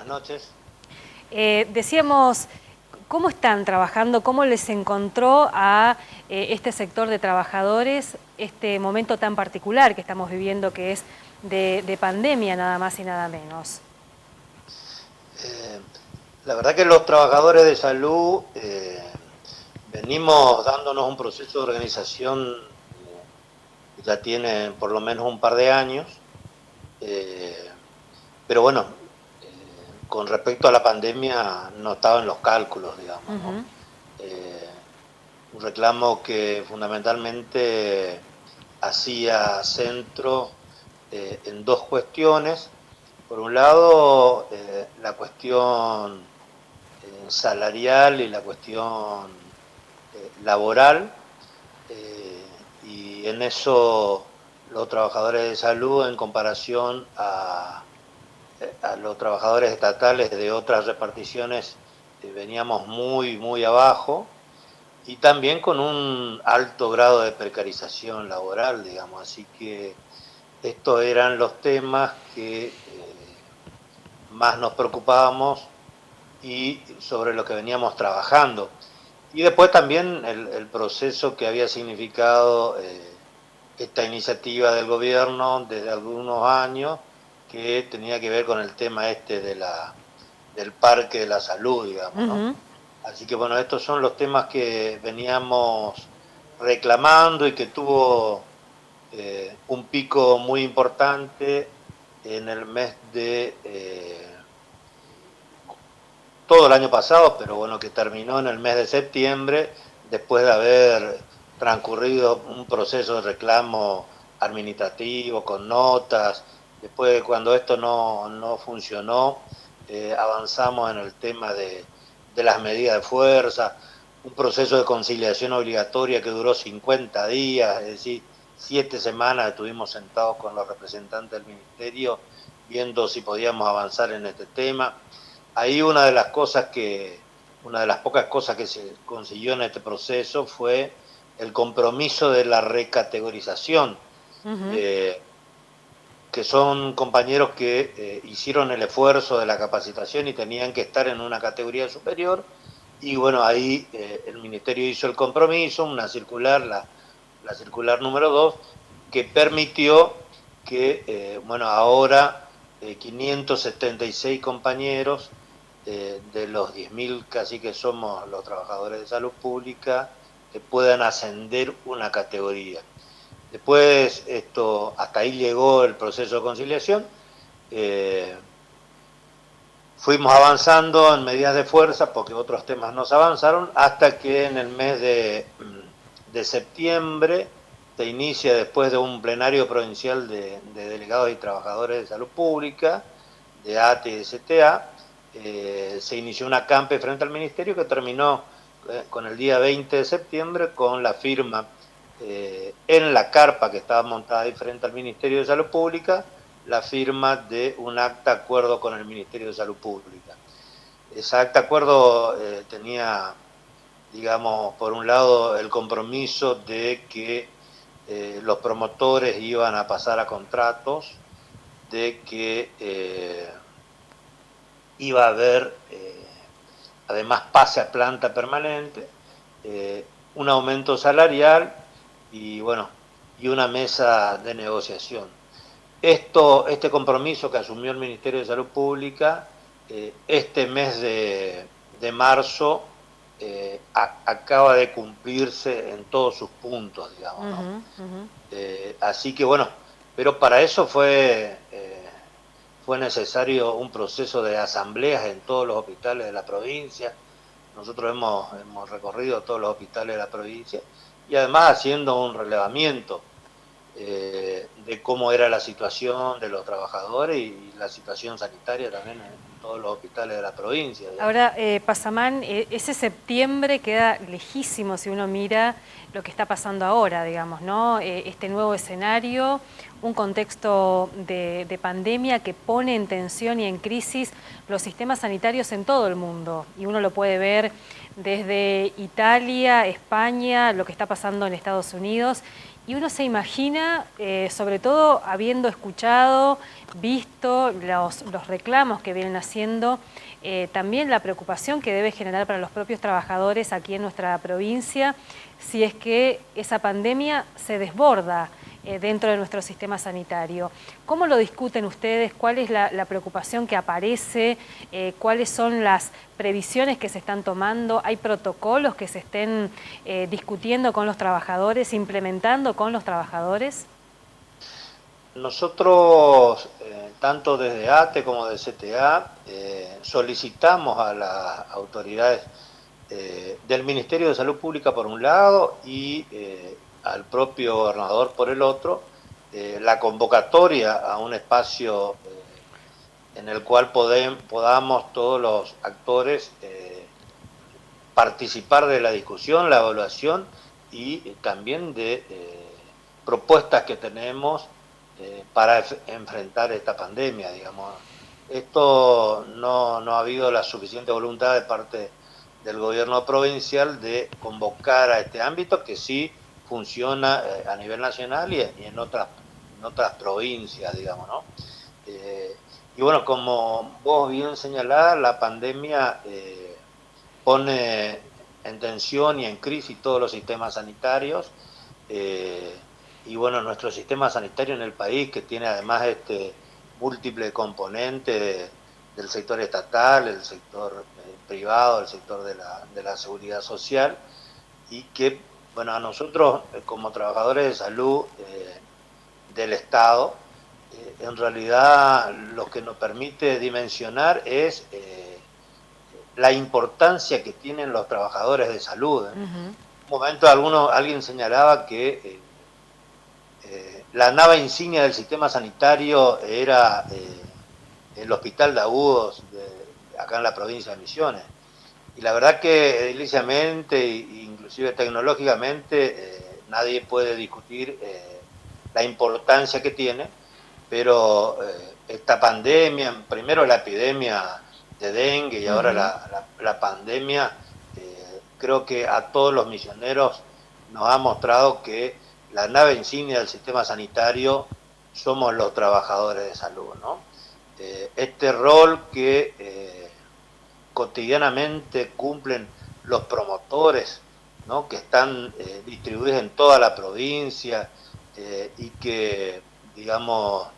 noches. Decíamos, ¿cómo están trabajando? ¿Cómo les encontró a este sector de trabajadores este momento tan particular que estamos viviendo, que es de pandemia nada más y nada menos? La verdad que los trabajadores de salud venimos dándonos un proceso de organización que ya tiene por lo menos un par de años, eh, pero bueno, con respecto a la pandemia no estaba en los cálculos, digamos, ¿no? Eh, un reclamo que fundamentalmente hacía centro en dos cuestiones. Por un lado, la cuestión salarial y la cuestión laboral, y en eso los trabajadores de salud en comparación a los trabajadores estatales de otras reparticiones veníamos muy abajo, y también con un alto grado de precarización laboral, digamos, así que estos eran los temas que más nos preocupábamos y sobre lo que veníamos trabajando. Y después también el proceso que había significado esta iniciativa del gobierno desde algunos años, que tenía que ver con el tema este del parque de la salud, digamos, ¿no? Así que bueno, estos son los temas que veníamos reclamando y que tuvo un pico muy importante en el mes de todo el año pasado, pero bueno, que terminó en el mes de septiembre, después de haber transcurrido un proceso de reclamo administrativo con notas. Después, cuando esto no funcionó, avanzamos en el tema de las medidas de fuerza, un proceso de conciliación obligatoria que duró 50 días, es decir, 7 semanas estuvimos sentados con los representantes del ministerio viendo si podíamos avanzar en este tema. Ahí una de las pocas cosas que se consiguió en este proceso fue el compromiso de la recategorización, que son compañeros que hicieron el esfuerzo de la capacitación y tenían que estar en una categoría superior, y bueno, ahí el ministerio hizo el compromiso, una circular, la circular número 2, que permitió que, bueno, ahora 576 compañeros de los 10.000 casi que somos los trabajadores de salud pública, que puedan ascender una categoría. Después, hasta ahí llegó el proceso de conciliación. Fuimos avanzando en medidas de fuerza porque otros temas nos avanzaron, hasta que en el mes de septiembre se inicia, después de un plenario provincial de delegados y trabajadores de salud pública, de ATE y de CTA, se inició una acampe frente al ministerio que terminó con el día 20 de septiembre con la firma en la carpa que estaba montada ahí frente al Ministerio de Salud Pública, la firma de un acta acuerdo con el Ministerio de Salud Pública. Ese acta acuerdo tenía, digamos, por un lado el compromiso de que los promotores iban a pasar a contratos, de que iba a haber además pase a planta permanente, un aumento salarial y bueno, y una mesa de negociación. Este compromiso que asumió el Ministerio de Salud Pública, este mes de marzo, acaba de cumplirse en todos sus puntos, digamos, ¿no? Así que bueno, pero para eso fue necesario un proceso de asambleas en todos los hospitales de la provincia. Nosotros hemos recorrido todos los hospitales de la provincia y además haciendo un relevamiento de cómo era la situación de los trabajadores y la situación sanitaria también en todos los hospitales de la provincia, digamos. Ahora, Pasamán, ese septiembre queda lejísimo si uno mira lo que está pasando ahora, digamos, ¿no? Este nuevo escenario, un contexto de pandemia que pone en tensión y en crisis los sistemas sanitarios en todo el mundo. Y uno lo puede ver desde Italia, España, lo que está pasando en Estados Unidos. Y uno se imagina, sobre todo habiendo escuchado, visto los reclamos que vienen haciendo, también la preocupación que debe generar para los propios trabajadores aquí en nuestra provincia, si es que esa pandemia se desborda dentro de nuestro sistema sanitario. ¿Cómo lo discuten ustedes? ¿Cuál es la preocupación que aparece? ¿Cuáles son las previsiones que se están tomando? ¿Hay protocolos que se estén discutiendo con los trabajadores, implementando con los trabajadores? Nosotros, tanto desde ATE como de CTA, solicitamos a las autoridades del Ministerio de Salud Pública por un lado y al propio gobernador por el otro, la convocatoria a un espacio en el cual podamos todos los actores participar de la discusión, la evaluación y también de propuestas que tenemos para enfrentar esta pandemia, digamos. Esto no ha habido la suficiente voluntad de parte del gobierno provincial de convocar a este ámbito que sí funciona a nivel nacional y en otras provincias, digamos, ¿no? Y bueno, como vos bien señalás, la pandemia pone en tensión y en crisis todos los sistemas sanitarios, y bueno, nuestro sistema sanitario en el país, que tiene además este múltiple componente del sector estatal, el sector privado, el sector de la seguridad social, y que, bueno, a nosotros como trabajadores de salud del Estado, en realidad lo que nos permite dimensionar es la importancia que tienen los trabajadores de salud. En un momento alguien señalaba que la nave insignia del sistema sanitario era el Hospital de Agudos acá en la provincia de Misiones. Y la verdad que ediliciamente e inclusive tecnológicamente nadie puede discutir la importancia que tiene, pero esta pandemia, primero la epidemia de dengue y ahora la pandemia, creo que a todos los misioneros nos ha mostrado que la nave insignia del sistema sanitario somos los trabajadores de salud, ¿no? Este rol que cotidianamente cumplen los promotores, ¿no? Que están distribuidos en toda la provincia y que, digamos,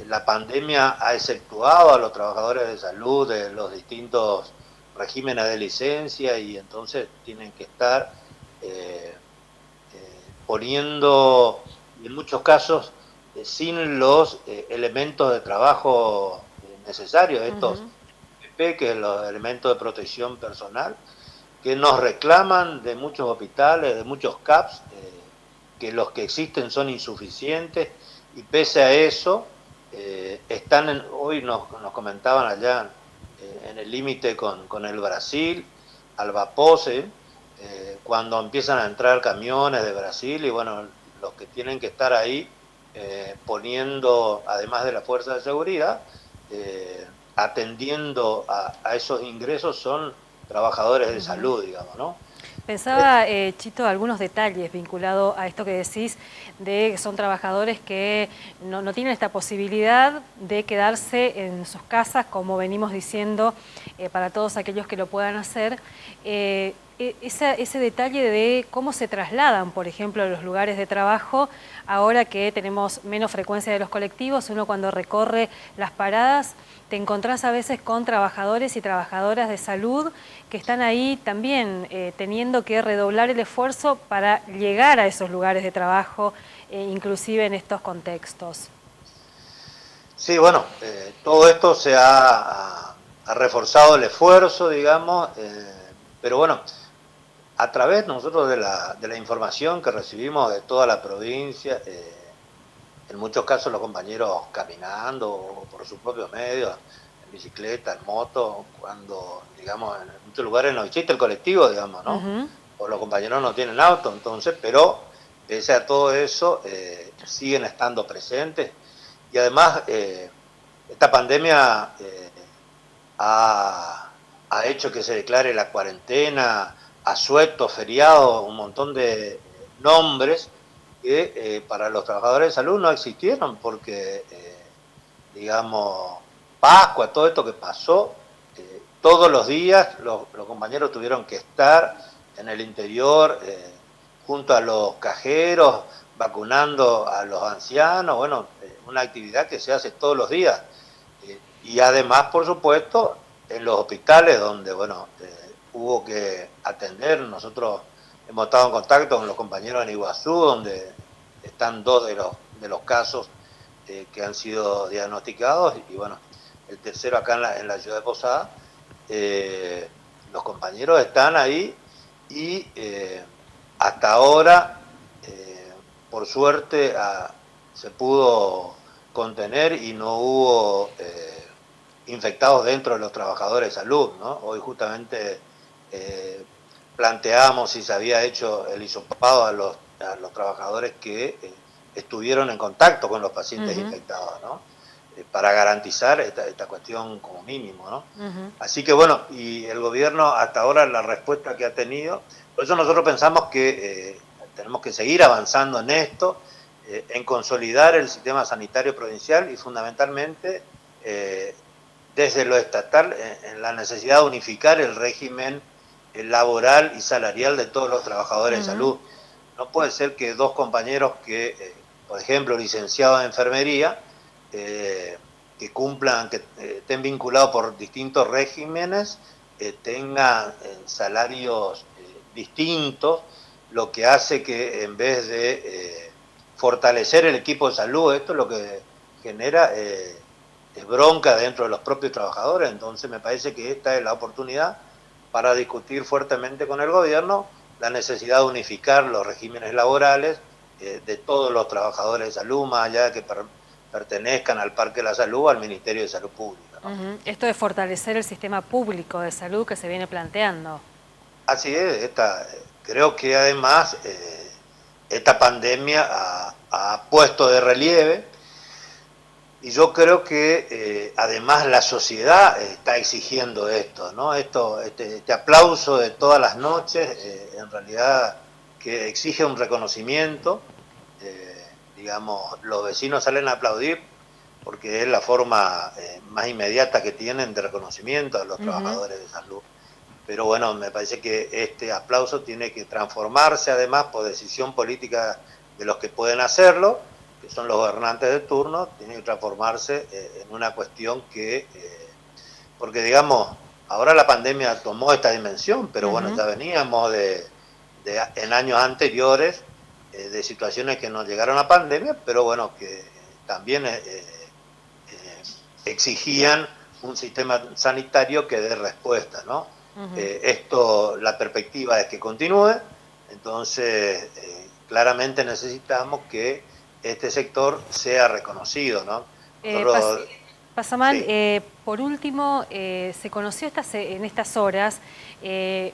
la pandemia ha exceptuado a los trabajadores de salud de los distintos regímenes de licencia y entonces tienen que estar poniendo, en muchos casos, sin los elementos de trabajo necesarios, estos PP, que es los elementos de protección personal, que nos reclaman de muchos hospitales, de muchos CAPS, que los que existen son insuficientes, y pese a eso, hoy nos comentaban allá en el límite con el Brasil, Albapose, cuando empiezan a entrar camiones de Brasil y bueno, los que tienen que estar ahí poniendo, además de la fuerza de seguridad, atendiendo a esos ingresos son trabajadores de salud, digamos, ¿no? Pensaba, Chito, algunos detalles vinculados a esto que decís, de que son trabajadores que no tienen esta posibilidad de quedarse en sus casas, como venimos diciendo, para todos aquellos que lo puedan hacer. Ese detalle de cómo se trasladan, por ejemplo, a los lugares de trabajo, ahora que tenemos menos frecuencia de los colectivos, uno cuando recorre las paradas, te encontrás a veces con trabajadores y trabajadoras de salud que están ahí también teniendo que redoblar el esfuerzo para llegar a esos lugares de trabajo, inclusive en estos contextos. Sí, bueno, todo esto se ha reforzado el esfuerzo, digamos, pero bueno, a través nosotros de la información que recibimos de toda la provincia, en muchos casos los compañeros caminando o por sus propios medios, en bicicleta, en moto, cuando, digamos, en muchos lugares no existe el colectivo, digamos, ¿no? O los compañeros no tienen auto, entonces, pero pese a todo eso, siguen estando presentes. Y además, esta pandemia ha hecho que se declare la cuarentena, asueto, feriado, un montón de nombres que para los trabajadores de salud no existieron, porque, digamos, Pascua, todo esto que pasó, todos los días los compañeros tuvieron que estar en el interior, junto a los cajeros, vacunando a los ancianos, bueno, una actividad que se hace todos los días. Y además, por supuesto, en los hospitales donde, bueno, hubo que atender. Nosotros hemos estado en contacto con los compañeros en Iguazú, donde están dos de los casos que han sido diagnosticados, y bueno, el tercero acá en la ciudad de Posada. Los compañeros están ahí y hasta ahora, por suerte, se pudo contener y no hubo infectados dentro de los trabajadores de salud, ¿no? Hoy justamente planteamos si se había hecho el hisopado a los trabajadores que estuvieron en contacto con los pacientes infectados, ¿no? Para garantizar esta cuestión como mínimo, ¿no? Así que bueno, y el gobierno hasta ahora la respuesta que ha tenido, por eso nosotros pensamos que tenemos que seguir avanzando en esto, en consolidar el sistema sanitario provincial y fundamentalmente desde lo estatal en la necesidad de unificar el régimen laboral y salarial de todos los trabajadores de salud. No puede ser que dos compañeros que, por ejemplo, licenciados en enfermería, que cumplan, que estén vinculados por distintos regímenes, tengan salarios distintos, lo que hace que en vez de fortalecer el equipo de salud, esto lo que genera es bronca dentro de los propios trabajadores. Entonces me parece que esta es la oportunidad para discutir fuertemente con el gobierno la necesidad de unificar los regímenes laborales de todos los trabajadores de salud, más allá de que pertenezcan al Parque de la Salud o al Ministerio de Salud Pública, ¿no? Esto de fortalecer el sistema público de salud que se viene planteando. Así es, creo que además esta pandemia ha puesto de relieve, y yo creo que además la sociedad está exigiendo esto, ¿no? Este aplauso de todas las noches, en realidad que exige un reconocimiento. Digamos, los vecinos salen a aplaudir porque es la forma más inmediata que tienen de reconocimiento a los trabajadores de salud. Pero bueno, me parece que este aplauso tiene que transformarse además por decisión política de los que pueden hacerlo, que son los gobernantes de turno, tiene que transformarse en una cuestión que, porque digamos, ahora la pandemia tomó esta dimensión, pero bueno, ya veníamos en años anteriores de situaciones que nos llegaron a pandemia, pero bueno, que también exigían un sistema sanitario que dé respuesta, ¿no? La perspectiva es que continúe, entonces claramente necesitamos que este sector sea reconocido, ¿no? Pasamán, sí. Por último, se conoció en estas horas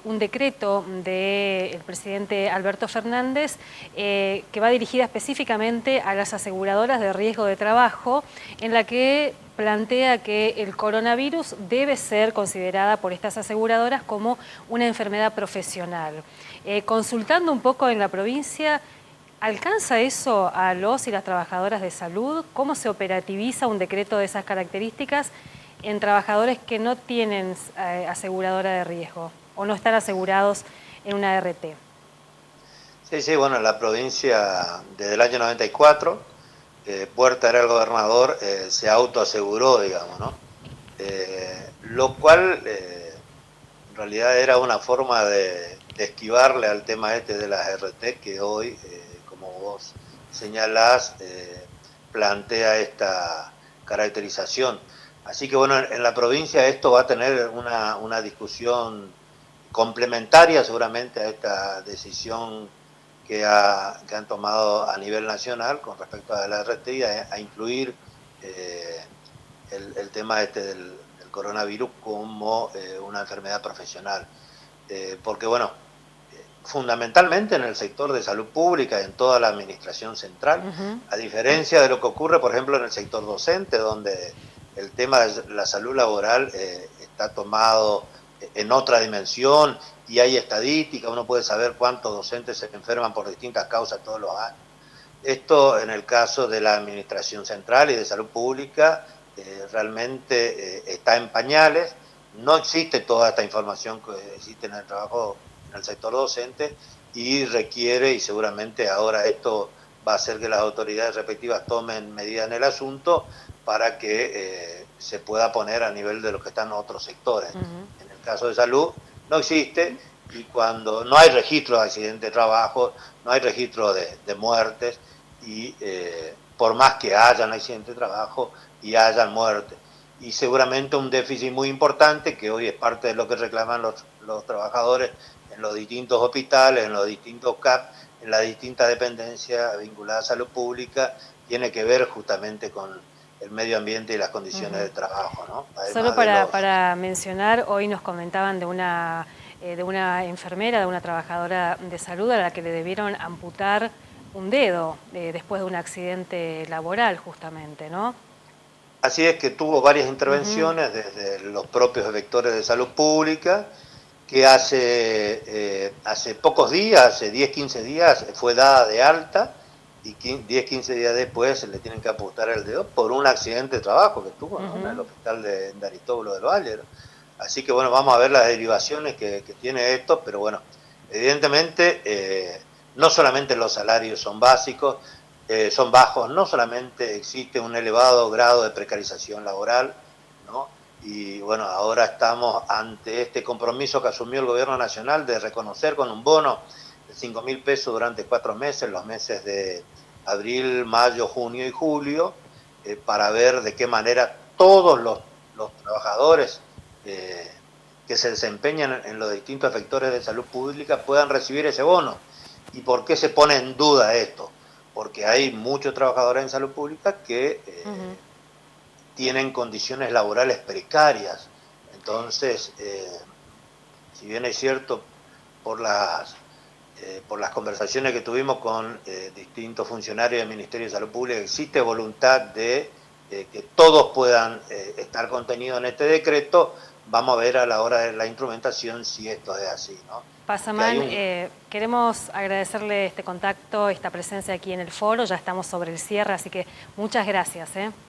un decreto del presidente Alberto Fernández que va dirigida específicamente a las aseguradoras de riesgo de trabajo, en la que plantea que el coronavirus debe ser considerada por estas aseguradoras como una enfermedad profesional. Consultando un poco en la provincia, ¿alcanza eso a los y las trabajadoras de salud? ¿Cómo se operativiza un decreto de esas características en trabajadores que no tienen aseguradora de riesgo o no están asegurados en una ART? Sí, bueno, en la provincia desde el año 94, Puerta era el gobernador, se autoaseguró, digamos, ¿no? Lo cual en realidad era una forma de esquivarle al tema de las ART que hoy, como vos señalás, plantea esta caracterización. Así que bueno, en la provincia esto va a tener una discusión complementaria seguramente a esta decisión que han tomado a nivel nacional con respecto a la ART y a incluir el tema del coronavirus como una enfermedad profesional. Porque bueno, fundamentalmente en el sector de salud pública, en toda la administración central, a diferencia de lo que ocurre, por ejemplo, en el sector docente, donde el tema de la salud laboral está tomado en otra dimensión y hay estadística, uno puede saber cuántos docentes se enferman por distintas causas todos los años. Esto en el caso de la Administración Central y de Salud Pública realmente está en pañales, no existe toda esta información que existe en el trabajo en el sector docente y requiere, y seguramente ahora esto va a hacer que las autoridades respectivas tomen medidas en el asunto para que se pueda poner a nivel de lo que están en otros sectores. En el caso de salud no existe y cuando no hay registro de accidentes de trabajo, no hay registro de muertes y por más que hayan accidentes de trabajo y hayan muertes. Y seguramente un déficit muy importante, que hoy es parte de lo que reclaman los trabajadores en los distintos hospitales, en los distintos CAP, en las distintas dependencias vinculadas a salud pública, tiene que ver justamente con el medio ambiente y las condiciones de trabajo, ¿no? Solo Además de los... para mencionar, hoy nos comentaban de una enfermera, de una trabajadora de salud a la que le debieron amputar un dedo después de un accidente laboral justamente, ¿no? Así es, que tuvo varias intervenciones desde los propios vectores de salud pública, que hace pocos días, hace 10, 15 días, fue dada de alta y 10, 15 días después le tienen que amputar el dedo por un accidente de trabajo que tuvo, ¿no? En el hospital de Aristóbulo del Valle. Así que bueno, vamos a ver las derivaciones que tiene esto, pero bueno, evidentemente no solamente los salarios son básicos, son bajos, no solamente existe un elevado grado de precarización laboral, ¿no? Y bueno, ahora estamos ante este compromiso que asumió el gobierno nacional de reconocer con un bono de 5.000 pesos durante 4 meses, los meses de abril, mayo, junio y julio, para ver de qué manera todos los trabajadores que se desempeñan en los distintos sectores de salud pública puedan recibir ese bono. ¿Y por qué se pone en duda esto? Porque hay muchos trabajadores en salud pública que tienen condiciones laborales precarias. Entonces, si bien es cierto, por las conversaciones que tuvimos con distintos funcionarios del Ministerio de Salud Pública, existe voluntad de que todos puedan estar contenidos en este decreto. Vamos a ver a la hora de la instrumentación si esto es así, ¿no? Pasamán, queremos agradecerle este contacto, esta presencia aquí en el foro, ya estamos sobre el cierre, así que muchas gracias.